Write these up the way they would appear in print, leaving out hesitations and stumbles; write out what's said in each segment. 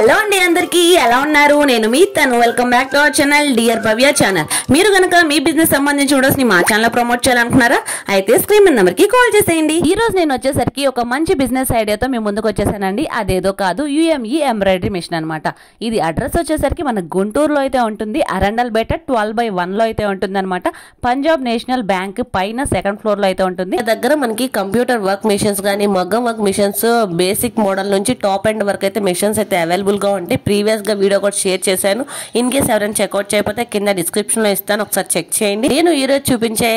Hello అండి అందరికీ ఎలా ఉన్నారు నేను మీ తను welcome back to our channel dear Bhavya channel మీరు గనుక మీ బిజినెస్ సంబంధించి వీడియోస్ ని మా ఛానల్ ప్రమోట్ చేయాలనుకున్నారా అయితే స్క్రీన్ మీద నంబర్ కి కాల్ చేసేయండి ఈ రోజు నేను వచ్చేసరికి ఒక మంచి బిజినెస్ ఐడియాతో మీ ముందుకు వచ్చేసానండి అదేదో కాదు UME ఎంబ్రాయిడరీ మిషన్ అన్నమాట ఇది అడ్రస్ వచ్చేసరికి మన గుంటూరులో అయితే ఉంటుంది అరండల్ బేట 12/1 లో అయితే ఉంటుందన్నమాట పంజాబ్ నేషనల్ బ్యాంక్ పైన సెకండ్ ఫ్లోర్ లో అయితే ఉంటుంది దగ్గర మనకి కంప్యూటర్ వర్క్ మిషన్స్ గానీ మగ్గం వర్క్ మిషన్స్ బేసిక్ మోడల్ నుంచి టాప్ ఎండ్ వరకు అయితే మిషన్స్ అయితే అవైలబుల్ గా ఉంటాయి ప్రీవియస్ గా వీడియో కూడా షేర్ చేశాను ఇన్ కేస్ ఎవరైనా చెక్అవుట్ చేయకపోతే కింద డిస్క్రిప్షన్ లో ఇస్తాను ఒకసారి చెక్ చేయండి నేను ఈ రోజు చూపించే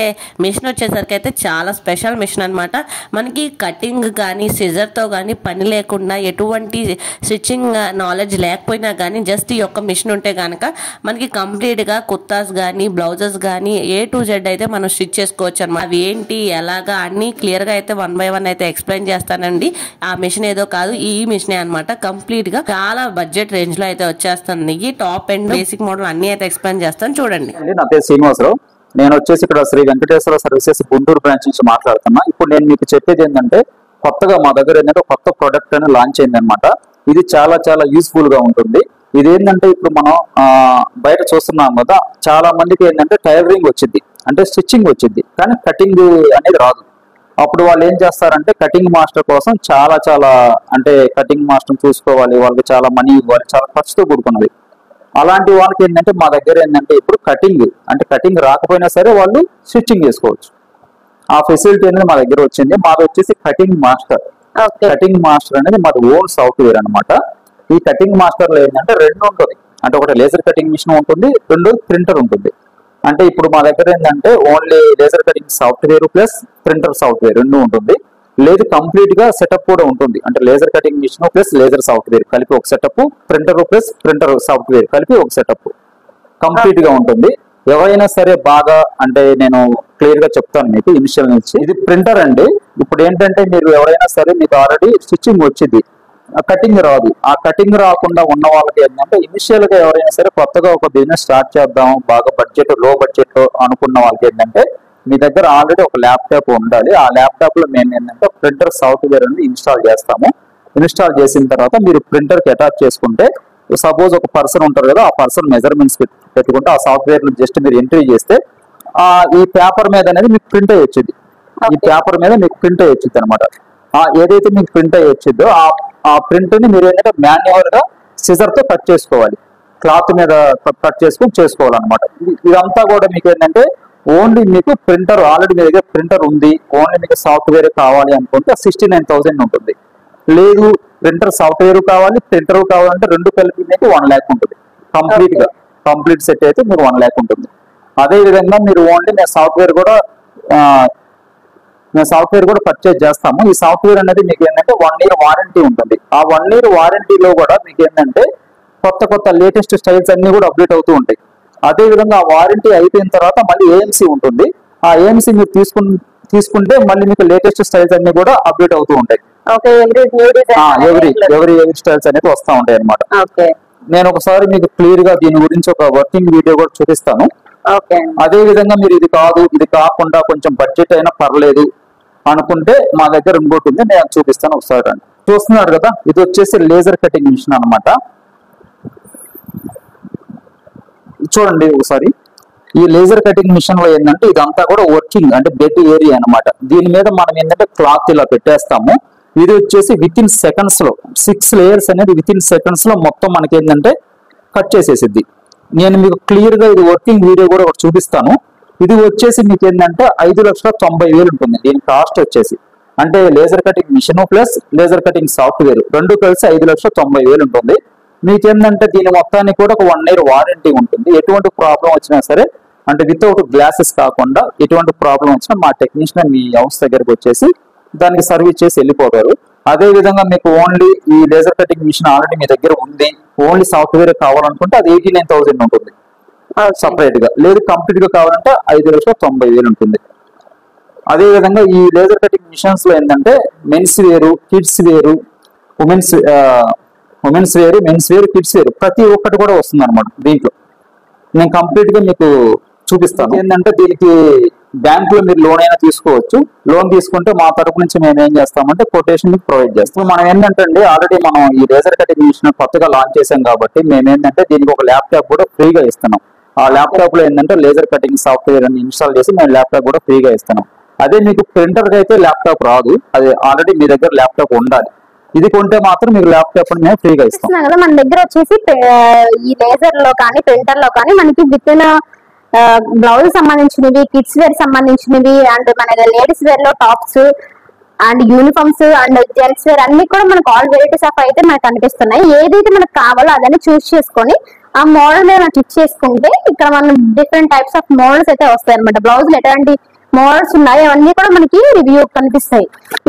మిషన్ వచ్చేసరికి అయితే చాలా స్పెషల్ మిషన్ అన్నమాట మనకి కటింగ్ కానీ సిజర్ తో కానీ పని లేకుండా ఎటువంటి స్టిచ్చింగ్ నాలెడ్జ్ లేకపోయినా కానీ జస్ట్ ఈ యొక్క మిషన్ ఉంటే కనుక మనకి కంప్లీట్ గా కుర్తాస్ కానీ బ్లౌజెస్ కానీ A to Z అయితే మనం స్టిచ్ చేసుకోవచ్చు అన్నమాట అవి ఏంటి ఎలాగా అన్ని క్లియర్ గా అయితే 1 by 1 అయితే ఎక్స్ప్లెయిన్ చేస్తానండి ఆ మిషన్ ఏదో కాదు ఈ మిషన్ అన్నమాట కంప్లీట్ గా చాలా బడ్జెట్ రేంజ్ లో అయితే వచ్చేస్తుంది ఈ టాప్ అండ్ బేసిక్ మోడల్ అన్ని అయితే ఎక్స్ప్లెయిన్ చేస్తాను చూడండి నా పేరు శ్రీనివాసరావు నేను వచ్చేసి ఇక్కడ శ్రీ వెంకటేశ్వర సర్వీసెస్ గుంటూరు బ్రాంచ్ నుంచి మాట్లాడుతున్నా ఇప్పుడు నేను మీకు చెప్పేది ఏంటంటే కొత్తగా మా దగ్గర ఏంటంటే కొత్త ప్రొడక్ట్ అని లాంచ్ అయింది అనమాట ఇది చాలా చాలా యూస్ఫుల్ గా ఉంటుంది ఇది ఏంటంటే ఇప్పుడు మనం బయట చూస్తున్నాం కదా చాలా మందికి ఏంటంటే టైలరింగ్ వచ్చింది అంటే స్టిచ్చింగ్ వచ్చింది కానీ కటింగ్ అనేది రాదు అప్పుడు వాళ్ళు ఏం చేస్తారంటే కటింగ్ మాస్టర్ కోసం చాలా చాలా అంటే కటింగ్ మాస్టర్ చూసుకోవాలి వాళ్ళకి చాలా మనీ ఇవ్వాలి చాలా ఖర్చుతో కూడుకున్నది అలాంటి వాళ్ళకి ఏంటంటే మా దగ్గర ఏంటంటే ఇప్పుడు కటింగ్ రాకపోయినా సరే వాళ్ళు స్టిచ్చింగ్ చేసుకోవచ్చు ఆ ఫెసిలిటీ అనేది మా దగ్గర వచ్చింది మాది వచ్చేసి కటింగ్ మాస్టర్ అనేది మాది ఓన్ సాఫ్ట్వేర్ అనమాట ఈ కటింగ్ మాస్టర్ లో ఏంటంటే రెండు ఉంటుంది అంటే ఒకటి లేజర్ కటింగ్ మిషన్ ఉంటుంది రెండు ప్రింటర్ ఉంటుంది అంటే ఇప్పుడు మా దగ్గర ఏంటంటే only laser cutting software plus printer software రెండు ఉంటుంది లేదు కంప్లీట్ గా సెటప్ కూడా ఉంటుంది అంటే laser cutting machine plus laser software కలిపి ఒక setup printer plus printer software కలిపి ఒక సెటప్ కంప్లీట్ గా ఉంటుంది ఎవరైనా సరే బాగా అంటే నేను క్లియర్ గా చెప్తాను మీకు ఇనిషియల్ నుంచి ఇది ప్రింటర్ అండి ఇప్పుడు ఏంటంటే మీరు ఎవరైనా సరే మీకు ఆల్రెడీ స్టిచ్చింగ్ వచ్చింది కటింగ్ రాదు ఆ కటింగ్ రాకుండా ఉన్న వాళ్ళకి ఏంటంటే ఇనిషియల్ గా ఎవరైనా సరే కొత్తగా ఒక బిజినెస్ స్టార్ట్ చేద్దాం బాగా బడ్జెట్ లో బడ్జెట్ లో అనుకున్న వాళ్ళకి ఏంటంటే మీ దగ్గర ఆల్రెడీ ఒక ల్యాప్టాప్ ఉండాలి ఆ ల్యాప్టాప్ లో మేము ఏంటంటే ప్రింటర్ సాఫ్ట్వేర్ అనేది ఇన్స్టాల్ చేస్తాము ఇన్స్టాల్ చేసిన తర్వాత మీరు ప్రింటర్ కి అటాచ్ చేసుకుంటే సపోజ్ ఒక పర్సన్ ఉంటారు కదా ఆ పర్సన్ మెజర్మెంట్స్ పెట్టుకుంటే ఆ సాఫ్ట్వేర్ లో జస్ట్ మీరు ఎంట్రీ చేస్తే ఈ పేపర్ మీద అనేది మీకు ప్రింట్ అయ్యి వచ్చింది ఈ పేపర్ మీద మీకు ప్రింట్ అయ్యి వచ్చింది అనమాట ఏదైతే మీకు ప్రింట్ అయ్యి వచ్చిందో ఆ ప్రింట్ ని మీరు ఏంటంటే మాన్యువల్ గా సిజర్ తో కట్ చేసుకోవాలి క్లాత్ మీద కట్ చేసుకుని చేసుకోవాలన్నమాట ఇదంతా కూడా మీకు ఏంటంటే ఓన్లీ మీకు ప్రింటర్ ఆల్రెడీ మీ దగ్గర ప్రింటర్ ఉంది ఓన్లీ మీకు సాఫ్ట్వేర్ కావాలి అనుకుంటే 69,000 ఉంటుంది లేదు ప్రింటర్ సాఫ్ట్వేర్ కావాలి ప్రింటర్ కావాలంటే రెండు కలిపి మీకు 1 lakh ఉంటుంది కంప్లీట్ సెట్ అయితే మీరు 1 lakh ఉంటుంది అదే విధంగా మీరు ఓన్లీ మేము సాఫ్ట్వేర్ కూడా పర్చేజ్ చేస్తాము ఈ సాఫ్ట్వేర్ అనేది మీకు ఏంటంటే 1 year వారంటీ ఉంటుంది ఆ 1 year వారంటీలో కూడా మీకు ఏంటంటే కొత్త లేటెస్ట్ స్టైల్స్ అన్ని కూడా అప్డేట్ అవుతూ ఉంటాయి అదే విధంగా ఆ వారంటీ అయిపోయిన తర్వాత మళ్ళీ AMC ఉంటుంది ఆ AMC మీరు తీసుకుంటే మళ్ళీ మీకు లేటెస్ట్ స్టైల్స్ అన్ని కూడా అప్డేట్ అవుతూ ఉంటాయి ఎవరి స్టైల్స్ అనేది వస్తూ ఉంటాయి అనమాట నేను ఒకసారి మీకు క్లియర్ గా దీని గురించి ఒక వర్కింగ్ వీడియో కూడా చూపిస్తాను అదే విధంగా మీరు ఇది కాకుండా కొంచెం బడ్జెట్ అయినా పర్లేదు అనుకుంటే మా దగ్గర ఇంకోటి ఉంది నేను చూపిస్తాను ఒకసారి రండి చూస్తున్నారు కదా ఇది వచ్చేసి లేజర్ కటింగ్ మిషన్ అనమాట చూడండి ఒకసారి ఈ లేజర్ కటింగ్ మిషన్ లో ఏంటంటే ఇదంతా కూడా వర్కింగ్ అంటే బెడ్ ఏరియా అనమాట దీని మీద మనం ఏంటంటే క్లాత్ ఇలా పెట్టేస్తాము ఇది వచ్చేసి విత్ ఇన్ సెకండ్స్ లో 6 layers అనేది విత్ ఇన్ సెకండ్స్ లో మొత్తం మనకి ఏంటంటే కట్ చేసేసిద్ది నేను మీకు క్లియర్ గా ఇది వర్కింగ్ వీడియో కూడా ఒకటి చూపిస్తాను ఇది వచ్చేసి మీకు ఏంటంటే 5,90,000 ఉంటుంది దీని కాస్ట్ వచ్చేసి అంటే laser cutting machine plus laser cutting software రెండు కలిసి 5,90,000 ఉంటుంది మీకు ఏంటంటే దీని మొత్తానికి కూడా ఒక 1 year వారంటీ ఉంటుంది ఎటువంటి ప్రాబ్లం వచ్చినా సరే అంటే వితౌట్ గ్లాసెస్ కాకుండా ఎటువంటి ప్రాబ్లం వచ్చినా మా టెక్నీషియన్ మీ హౌస్ దగ్గరకు వచ్చేసి దానికి సర్వీస్ చేసి వెళ్ళిపోతారు అదే విధంగా మీకు ఓన్లీ ఈ లేజర్ కటింగ్ మిషన్ ఆల్రెడీ మీ దగ్గర ఉంది ఓన్లీ సాఫ్ట్వేర్ కావాలనుకుంటే అది 89,000 ఉంటుంది సపరేట్ గా లేదు కంప్లీట్ గా కావాలంటే 5,90,000 ఉంటుంది అదే విధంగా ఈ లేజర్ కటింగ్ మిషన్స్ లో ఏంటంటే మెన్స్ వేరు కిడ్స్ వేరు ఉమెన్స్ వేరు మెన్స్ వేరు కిడ్స్ వేరు ప్రతి ఒక్కటి కూడా వస్తుంది అనమాట దీంట్లో నేను కంప్లీట్ గా మీకు చూపిస్తాను ఏంటంటే దీనికి బ్యాంకులో మీరు లోన్ అయినా తీసుకోవచ్చు. లోన్ తీసుకుంటే మా తరపు నుంచి మేము ఏం చేస్తామంటే కొటేషన్ ప్రొవైడ్ చేస్తాం. మనం ఏంటంటే అండి ఆల్రెడీ మనం ఈ లేజర్ కటింగ్ మిషన్ కొత్తగా లాంచ్ చేసాం కాబట్టి మేము ఏంటంటే దీనికి ఒక ల్యాప్టాప్ కూడా ఫ్రీగా ఇస్తున్నాం. ఆ ల్యాప్టాప్ లో ఏంటంటే లేజర్ కటింగ్ సాఫ్ట్వేర్ అని ఇన్స్టాల్ చేసి మేము ల్యాప్టాప్ కూడా ఫ్రీగా ఇస్తున్నాం. అదే మీకు ప్రింటర్ కి అయితే ల్యాప్టాప్ రాదు, అది ఆల్రెడీ మీ దగ్గర ల్యాప్టాప్ ఉండాలి. ఇది కొంటే మాత్రం మీకు ల్యాప్టాప్ మేము ఫ్రీగా ఇస్తాం కదా. మన దగ్గర వచ్చేసి ఈ లేజర్ లో కానీ ప్రింటర్ లో కానీ మనకి విత్ ఇన్ బ్లౌజ్ సంబంధించినవి, కిడ్స్ వేర్ సంబంధించినవి అండ్ మన లేడీస్ వేర్ లో tops and uniforms and gents wear అన్ని కూడా మనకు ఆల్ వెరైటీస్ ఆఫ్ అయితే మనకు కనిపిస్తున్నాయి. ఏదైతే మనకు కావాలో అదని చూస్ చేసుకొని ఆ మోడల్ మీద మనం క్లిక్ చేసుకుంటే ఇక్కడ మనం డిఫరెంట్ టైప్స్ ఆఫ్ మోడల్స్ అయితే వస్తాయి అనమాట. బ్లౌజ్ ఎటువంటి మోడల్స్ ఉన్నాయి అవన్నీ కూడా మనకి రివ్యూ కనిపిస్తాయి.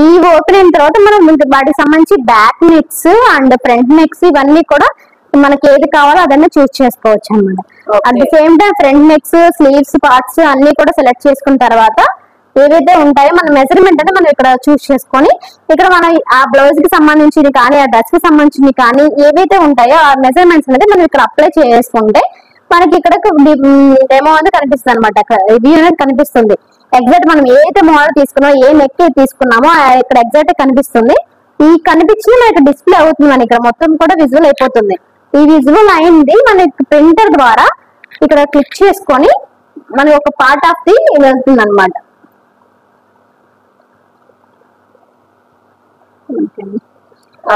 ఈ ఓపెన్ అయిన తర్వాత మనం వాటికి సంబంధించి back necks and front necks ఇవన్నీ కూడా మనకి ఏది కావాలో అదన్నీ చూస్ చేసుకోవచ్చు అనమాట. At the same time front necks, sleeves parts అన్ని కూడా సెలెక్ట్ చేసుకున్న తర్వాత ఏవైతే ఉంటాయో మన మెజర్మెంట్ అంటే మనం ఇక్కడ చూస్ చేసుకొని ఇక్కడ మనం ఆ బ్లౌజ్ కి సంబంధించింది కానీ ఆ డ్రెస్ కి సంబంధించింది కానీ ఏవైతే ఉంటాయో ఆ మెజర్మెంట్స్ అనేది మనం ఇక్కడ అప్లై చేసుకుంటే మనకి ఇక్కడ డెమో అనేది కనిపిస్తుంది అనమాట. రివ్యూ అనేది కనిపిస్తుంది. ఎగ్జాక్ట్ మనం ఏదైతే మోడల్ తీసుకున్నామో ఏ నెక్ తీసుకున్నామో ఇక్కడ ఎగ్జాక్ట్ కనిపిస్తుంది. ఈ కనిపించి మనకి డిస్ప్లే అవుతుంది. మనకి ఇక్కడ మొత్తం కూడా విజువల్ అయిపోతుంది. ఈ విజువల్ అయింది మనకి ప్రింటర్ ద్వారా ఇక్కడ క్లిక్ చేసుకొని మనకి ఒక పార్ట్ ఆఫ్ ది వెళ్తుంది అనమాట.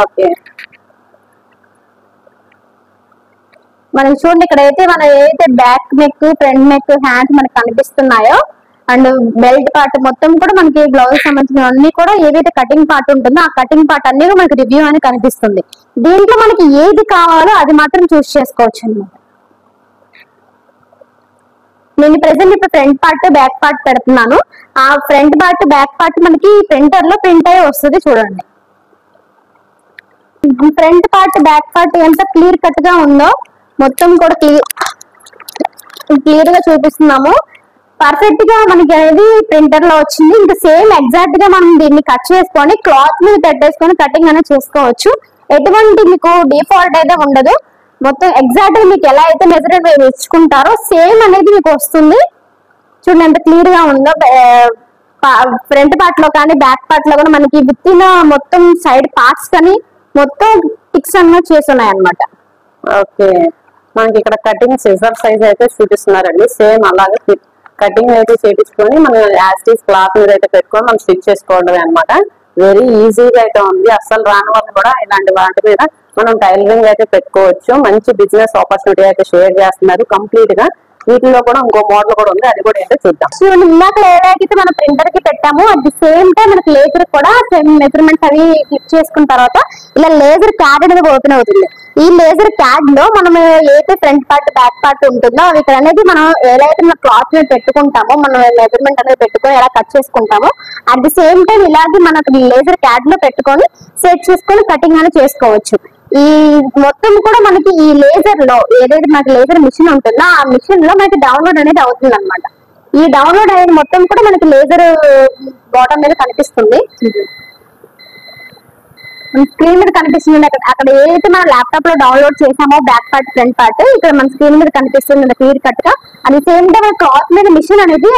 ఓకే, మనకి చూడండి ఇక్కడ అయితే మన ఏదైతే back neck, front neck, hands మనకి కనిపిస్తున్నాయో అండ్ బెల్ట్ పార్ట్ మొత్తం కూడా మనకి బ్లౌజ్ సంబంధించిన అన్ని కూడా ఏదైతే కటింగ్ పార్ట్ ఉంటుందో ఆ కటింగ్ పార్ట్ అన్ని మనకి రివ్యూ అని కనిపిస్తుంది. దీంట్లో మనకి ఏది కావాలో అది మాత్రం చూస్ చేసుకోవచ్చు అన్నమాట. నేను ప్రెసెంట్ ఇప్పుడు ఫ్రంట్ పార్ట్ బ్యాక్ పార్ట్ పెడుతున్నాను. ఆ ఫ్రంట్ పార్ట్ బ్యాక్ పార్ట్ మనకి ప్రింటర్ లో ప్రింట్ అయ్యి వస్తుంది. చూడండి ఫ్రంట్ పార్ట్ బ్యాక్ పార్ట్ ఎంత క్లియర్ కట్ గా ఉందో మొత్తం కూడా క్లియర్ గా చూపిస్తున్నాము. పర్ఫెక్ట్ గా మనకి అనేది ప్రింటర్ లో వచ్చింది. ఇంకా సేమ్ ఎగ్జాక్ట్ గా మనం దీన్ని కట్ చేసుకొని క్లాత్ మీద పెట్టేసుకొని కటింగ్ అనేది చేసుకోవచ్చు. ఎటువంటి మీకు డిఫాల్ట్ అయితే ఉండదు. మొత్తం ఎగ్జాక్ట్ గా మీకు ఎలా అయితే మెజర్మెంట్ ఇచ్చుకుంటారో సేమ్ అనేది మీకు వస్తుంది. చూడండి ఎంత క్లియర్ గా ఉందో. ఫ్రంట్ పార్ట్ లో కానీ బ్యాక్ పార్ట్ లో కూడా మనకి విత్ ఇన్ మొత్తం సైడ్ పార్ట్స్ కానీ మొత్తం పిక్స్ అన్నది చేస్తున్నాయి అనమాట. ఓకే, మనకి ఇక్కడ కటింగ్ సిజర్ సైజ్ అయితే చూపిస్తున్నారండి. సేమ్ అలాగే కటింగ్ అయితే చేపించుకొని మనం యాస్టీస్ క్లాత్ మీద అయితే పెట్టుకొని మనం స్టిచ్ చేసుకోవడమే అనమాట. వెరీ ఈజీగా అయితే ఉంది. అస్సలు రాని వాళ్ళు కూడా ఇలాంటి వాటి మీద మనం టైలరింగ్ అయితే పెట్టుకోవచ్చు. మంచి బిజినెస్ ఆపర్చునిటీ అయితే షేర్ చేస్తున్నారు కంప్లీట్ గా. వీటిలో కూడా ఇంకో మోడల్ కూడా ఉంది, అది కూడా ఏంటో చూద్దాం. చూడండి ఇందాక ఏదైతే మనం ప్రింటర్ కి పెట్టాము అట్ ది సేమ్ టైం మనకి లేజర్ కూడా మెజర్మెంట్స్ అవి క్లిక్ చేసుకున్న తర్వాత ఇలా లేజర్ క్యాడ్ అనేది ఓపెన్ అవుతుంది. ఈ లేజర్ క్యాడ్ లో మనం ఏదైతే ఫ్రంట్ పార్ట్ బ్యాక్ పార్ట్ ఉంటుందో అవి ఇక్కడ అనేది మనం ఎలా అయితే మన క్లాత్ మీద పెట్టుకుంటామో మనం మెజర్మెంట్ అనేది పెట్టుకొని ఎలా కట్ చేసుకుంటామో అట్ ది సేమ్ టైం ఇలాగే మనకు లేజర్ క్యాడ్ లో పెట్టుకొని సెట్ చేసుకొని కటింగ్ అనేది చేసుకోవచ్చు. ఈ మొత్తం కూడా మనకి ఈ లేజర్ లో ఏదైతే మనకి లేజర్ మిషన్ ఉంటుందో ఆ మిషన్ లో మనకి డౌన్లోడ్ అనేది అవుతుంది అనమాట. ఈ డౌన్లోడ్ అనేది మొత్తం కూడా మనకి లేజర్ బాటమ్ మీద కనిపిస్తుంది. స్క్రీన్ మీద కనిపిస్తుంది. అక్కడ ఏదైతే మనం ల్యాప్టాప్ లో డౌన్లోడ్ చేసామో బ్యాక్ పార్ట్ ఫ్రంట్ పార్ట్ ఇక్కడ మన స్క్రీన్ మీద కనిపిస్తుంది క్లియర్ కట్ గా. అది సేమ్ టైం క్లాత్ మీద మిషన్ అనేది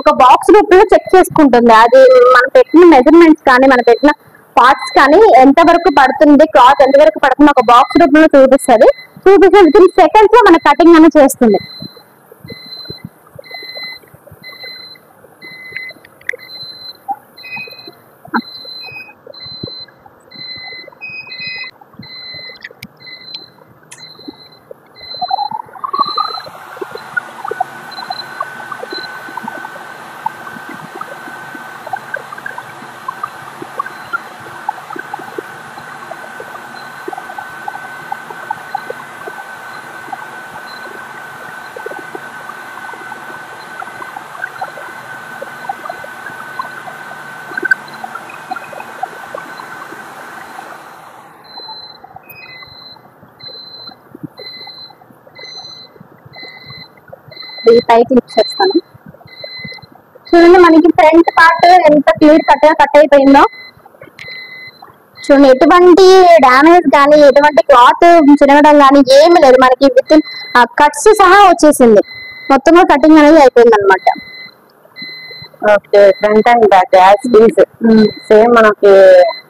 ఒక బాక్స్ రూపంలో చెక్ చేసుకుంటుంది. అది మనం పెట్టిన మెజర్మెంట్స్ కానీ మనం పెట్టిన పార్ట్స్ కానీ ఎంత వరకు పడుతుంది, క్లాత్ ఎంత వరకు పడుతుంది ఒక బాక్స్ రూపంలో చూపిస్తుంది. విత్ ఇన్ సెకండ్స్ లో మన కటింగ్ అనేది చేస్తుంది. పైకి క్లిక్ చేస్తాను. చూడండి మనకి ఫ్రంట్ పార్ట్ ఎంత క్లియర్ కట్ అయిపోయిందో. చూడండి ఎటువంటి డ్యామేజ్ కానీ ఎటువంటి క్లాత్ చిరగడం కానీ ఏమి లేదు. మనకి విత్ ఇన్ కట్స్ సహా వచ్చేసింది. మొత్తం కటింగ్ అనేది అయిపోయింది అనమాట. Okay, front and back as is same మనకి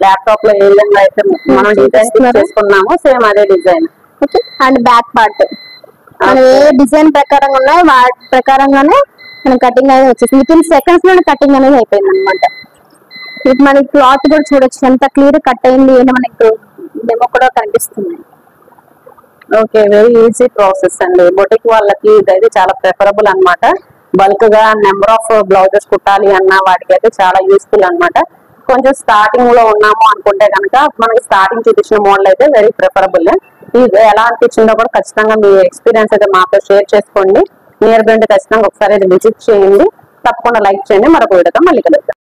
ల్యాప్టాప్ లో ఏ విధంగా అయితే మనం డిజైన్ చేసుకున్నామో సేమ్ అదే design. Okay, and back part మనం ఏ డిజైన్ ప్రకారంగా ఉన్నాయో వాటి ప్రకారంగానే మనం కటింగ్ అనేది వచ్చేసి విత్ ఇన్ సెకండ్స్ లోనే కటింగ్ అనేది అయిపోయింది అనమాట. ఇప్పుడు మనకి క్లాత్ కూడా చూడొచ్చు ఎంత క్లియర్ కట్ అయింది అని మనకి డెమో కూడా కనిపిస్తుంది. ఓకే, వెరీ ఈజీ ప్రాసెస్ అండి. బొటిక్ వాళ్ళకి ఇదైతే చాలా ప్రిఫరబుల్ అన్నమాట. బల్క్ గా నెంబర్ ఆఫ్ బ్లౌజెస్ కుట్టాలి అన్న వాటికి అయితే చాలా యూస్ఫుల్ అన్నమాట. కొంచెం స్టార్టింగ్ లో ఉన్నాము అనుకుంటే కనుక మనకి స్టార్టింగ్ చూపించిన మోడల్ అయితే వెరీ ప్రిఫరబుల్. ఇది ఎలా అనిపించిందో కూడా ఖచ్చితంగా మీ ఎక్స్పీరియన్స్ అయితే మాతో షేర్ చేసుకోండి. నియర్ బై ఖచ్చితంగా ఒకసారి విజిట్ చేయండి. తప్పకుండా లైక్ చేయండి. మరొక వీడియోతో మళ్ళీ కలుద్దాం.